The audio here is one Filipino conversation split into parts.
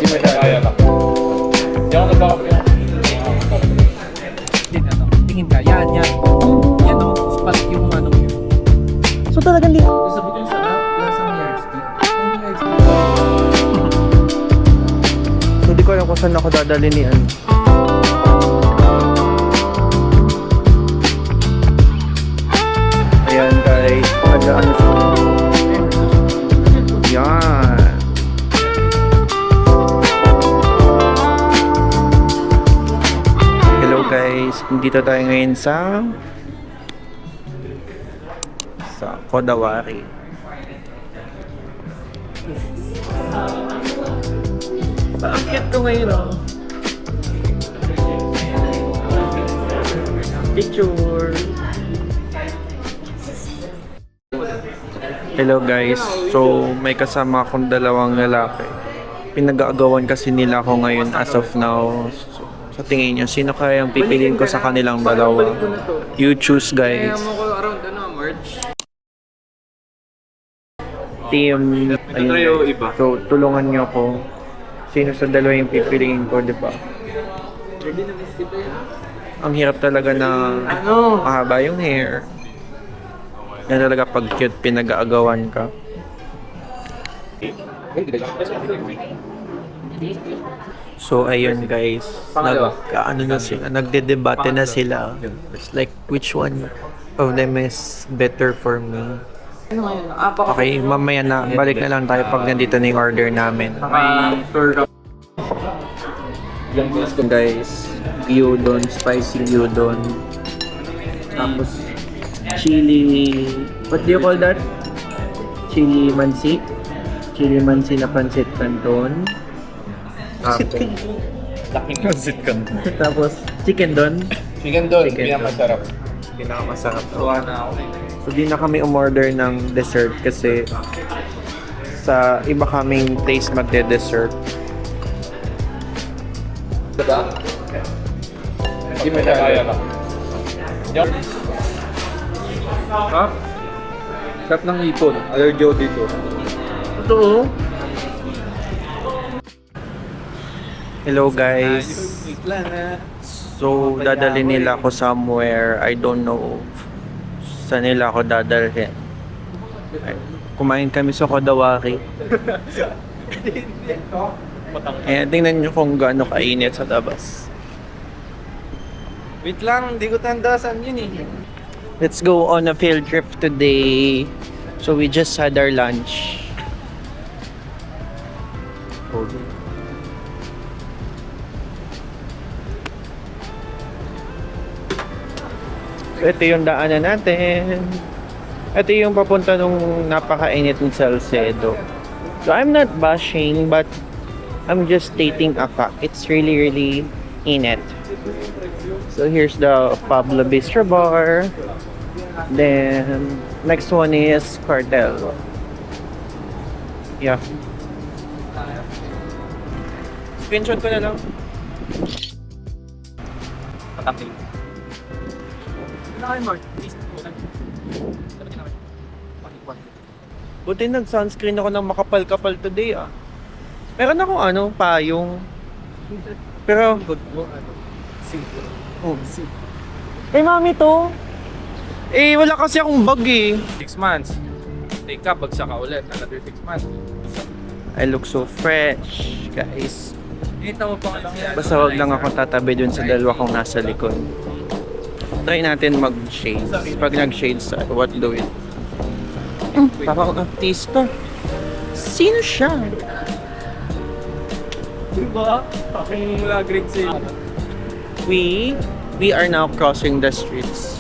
Hindi mo kaya ka. Hindi ako nabaka. Tingin ka, yan. Yan o, spot yung ano yun. So talagang dito. Sabi ko yung sarap, lasang yardstick. So di ko alam kung saan ako dadali ni ano. Ayan guys, ano siya. Yan. Hello guys, dito tayo ngayon sa Kodawari. Ang cute ko ngayon o. Picture. Hello guys, so may kasama akong dalawang lalaki. Pinag-aagawan kasi nila ako ngayon as of now. So, sa tingin nyo, sino kaya ang pipiliin ko sa kanilang dalawa? You choose guys. Kaya mo ko around March. Team, ayun. Iba. So tulungan nyo ako. Sino sa dalawa yung pipiliin ko, di ba? Ready na miss kita yan. Ang hirap talaga na mahaba yung hair. Yan talaga pag cute, pinag-aagawan ka. So ayun guys, nagdedebate na sila. It's like which one of them is better for me. Ano ngayon? Okay, mamaya na, balik na lang tayo pag nandito na yung order namin. Guys, gyudon, spicy gyudon. Tapos, chili, what do you call that? Chili mansi? Chili mansi na pancit canton. Laking pansit ka. Tapos, chicken don. Chicken doon, Chicken pinakamasarap. Pinakamasarap. Tuwa na ako. So, di na kami umorder ng dessert kasi sa iba kaming place magde-dessert. Diba? Hindi mo kaya ka. Ha? Sarap ng ipon. Allergy ako dito. Totoo. Hello guys. So, dadali nila ako somewhere. I don't know saan nila ako dadalhin. Kumain kami sa Kodawari. Ayan, tingnan nyo kung gaano kainit sa labas. Wait lang, hindi ko tanda saan yun eh. Let's go on a field trip today. So, we just had our lunch. So, ito yung daanan natin. Ito yung papunta nung napakainit ng Salcedo. So, I'm not bashing, but I'm just stating a fact. It's really init. So, here's the Pablo Bistro Bar. Then, next one is Cartel. Yeah. Screenshot ko na lang. Patapin. Mark, please. Buti nag-sunscreen ako ng makapal-kapal today ah. Meron akong payong. Pero, eh mami to. Eh, wala kasi akong bag eh. 6 months. Take up, bagsak ka ulit. Another 6 months. I look so fresh, guys. Kita mo pa nga. Basta wag lang ako tatabi dun sa dalawa kong nasa likod. Try natin mag-shades. Pag nag-shades, what do it? Parang artista. Sino siya? Diba? Aking mula grade sale. We are now crossing the streets.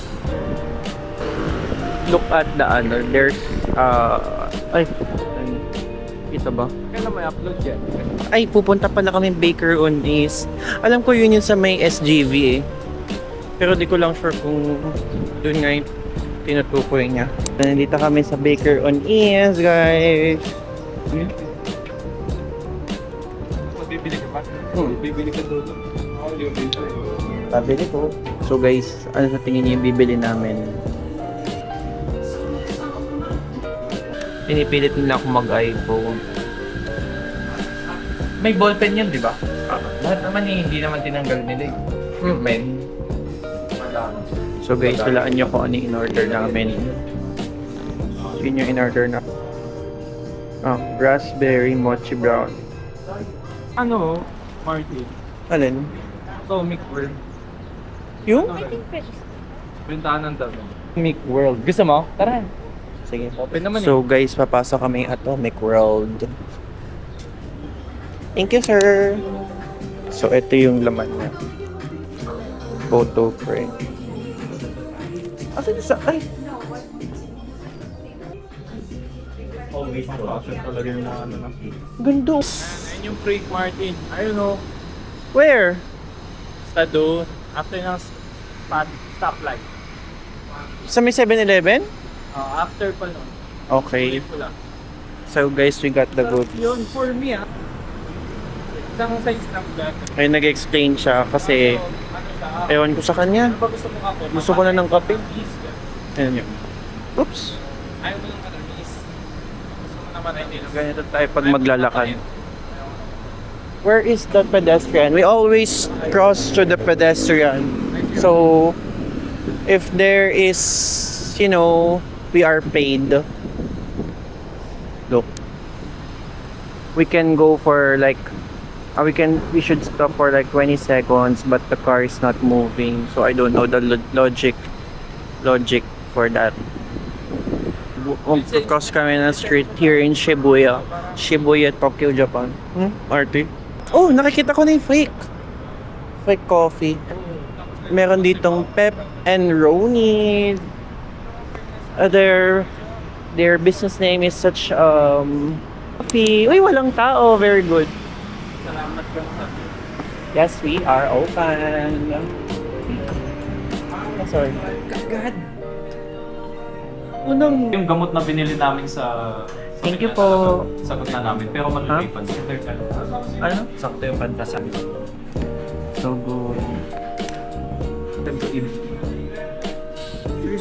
Look at the other. There's ito ba? Kailan may upload yan? Ay, pupunta pala kami Baker on East. Alam ko yun sa may SGV eh. Pero di ko lang sure kung doon nga yung tinutukoy niya. Nandito kami sa Baker on East, guys. Magbibili ka pa? Bibili ka doon. Ako yung bibili. Pabili ko. So guys, ano sa tingin niyo yung bibili namin? Pinipilit nila ako mag-iPhone. May ballpen yun, di ba? Lahat naman hindi naman tinanggal nila eh. Pen. So guys, walaan nyo kung ano yung in-order namin. Yun yung in-order na. Raspberry mochi brown. Ano, Martin? Alin? Atomic World. Yung? Bentahan ng dami. Mic World. Gusto mo? Tara. Sige. Open naman So guys, papasok kami Atomic World. Thank you, sir. So ito yung laman niya. Photo frame. Asan sa... Ay! Always fashion talaga yung mga ano na. Ganda. Ayun yung Freak Martin. I don't know. Where? Sa doon. After ng stoplight. Sa may 7-Eleven? After pa nun. Okay. Ulit ko lang. So guys, we got the goods. Yun, for me Isang size lang dyan. Ay, nag-explain siya kasi Ano siya? ewan ko sa kanya. Ano ba gusto mo ako? Gusto ko na ng kape. Matamis. Ayan yun. Oops. Ayaw mo ng matamis. Gusto mo naman ay nila. Ganito tayo pag maglalakad. Where is the pedestrian? We always cross to the pedestrian. So, if there is, you know, we are paid. Look. We can go for like, we should stop for like 20 seconds, but the car is not moving. So I don't know the logic for that. Cross kami na street here in Shibuya. Shibuya, Tokyo, Japan. Arte. Oh, nakikita ko na yung Freak Coffee. Meron ditong Pep and Roni. Their business name is such coffee. Uy, walang tao. Very good. Salamat ka sa Yes, we are open. Oh, sorry. God. Unang... Yung gamot na binili namin sa... Thank you po. Sagot na namin. Pero malaki pa. Ano? Sakto yung pantasan. So good.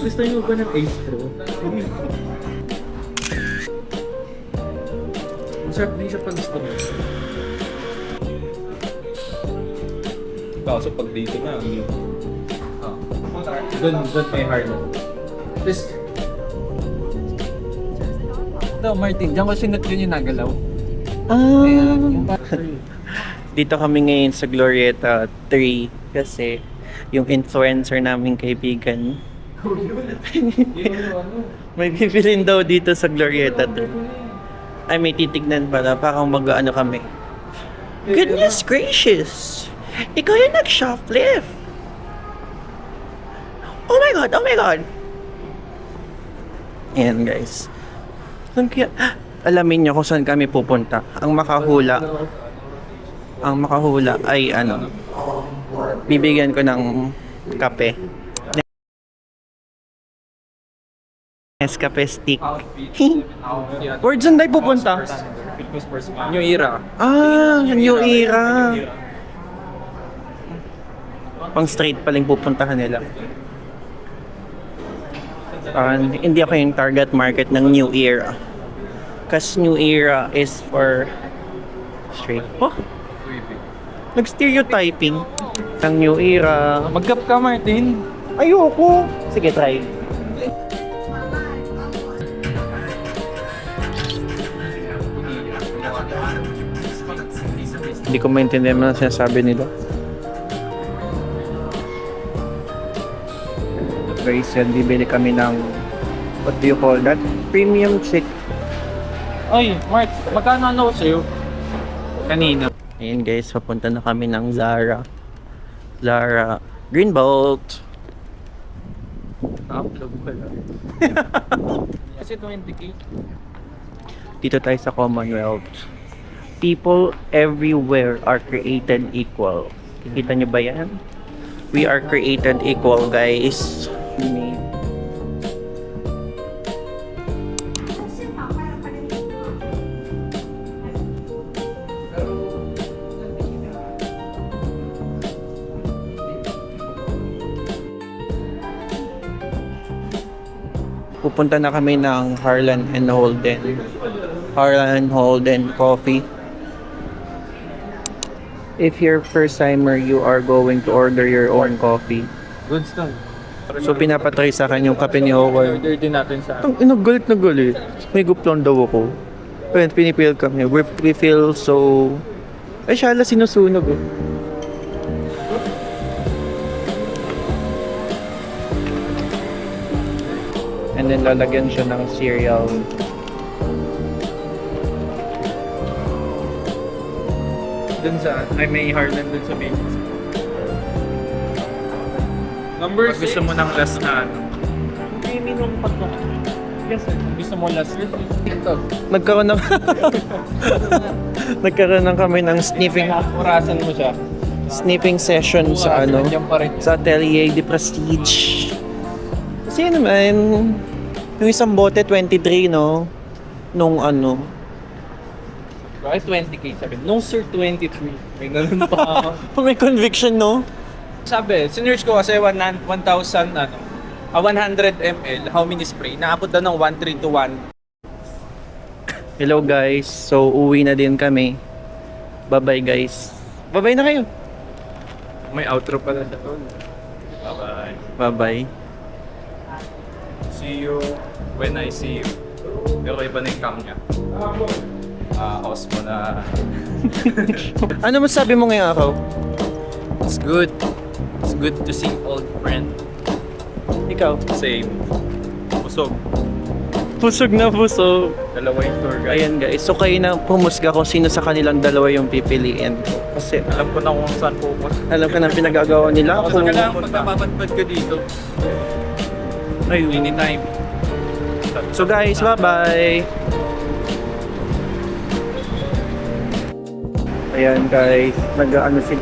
Gusto niyo ba ng Ace Pro? Masarap din siya pag gusto mo. Kaso pag dito na, doon may hard. Tapos, Ito, Martin. Diyan ko sinot yun yung nagalaw. Dito kami ngayon sa Glorieta 3 kasi yung influencer naming kaibigan may bibilin daw dito sa Glorieta 2. Ay, may titignan pala. Parang mag-ano kami. Goodness gracious! Ikaw yung nag-shoplift! Oh my God! Oh my God! Ayan guys. Saan kaya? Alamin nyo kung saan kami pupunta. Ang makahula ay ano, bibigyan ko ng kape. Nescafe stick. Where dyan tayo pupunta? New Era. New Era. Pang straight paling pupuntahan nila. Hindi ako yung target market ng New Era. Kasi New Era is for straight. Oh! Nag-stereotyping ng New Era. Mag-gap ka, Martin. Ayoko. Sige, try. Hindi ko maintindihan mo na sinasabi nila. Guys, yan, bibili kami ng what do you call that? Premium chick. Oy, Mark. Magkano ano sa'yo? Kanina. Ayan guys, papunta na kami ng Zara. Zara Greenbolt. Upload pala. Kasi 20k. Dito tayo sa Commonwealth. People everywhere are created equal. Kikita nyo ba yan? We are created equal, guys. Pupunta na kami ng Harlan and Holden. Harlan and Holden Coffee. if you're first timer, you are going to order your own coffee. Good stuff. So pinapatry sa akin yung kape ni Howard. Order din natin sa Ang galit na galit. May guplong daw ako. Pero pinipil kami. We feel so... Ay, shala sinusunog eh. And then lalagyan siya ng cereal. dun sa, ay may Harlan dun sa Vegas. Number 6. Pag gusto mo ng last na ano. May minum pa to. Yes sir. Kung gusto mo last year, TikTok. Nagkaroon ng... Nagkaroon ng kami ng Orasan mo siya. sniffing session sa ano, Nandiyan pa rin. sa Atelier de Prestige. Kasi naman, yung isang bote 23 no, nung ano, Bakit 20k sabi? No sir, 23. May ganun pa. may conviction no. Sabi, sinearch ko kasi 100 ml, how many spray? Naabot daw ng 1,321. Hello guys, so uwi na din kami. Bye-bye guys. Bye-bye na kayo. May outro pala siya doon. Bye-bye. Bye-bye. See you when I see you. Pero iba na yung cam niya. Host mo na. Ano masabi mo ngayong araw? It's good. It's good to see old friend. Ikaw? Same. Busog. Pusog na pusog. Dalawa yung tour guide. Ayan guys, so kayo na pumusga kung sino sa kanilang dalawa yung pipiliin. Kasi Alam ko na kung saan pupunta. alam ka na pinagagawa nila. Kasi kailangan pag napapadpad ka dito. Ayun. Anytime. So guys, bye-bye! Ayan guys, nag-ano si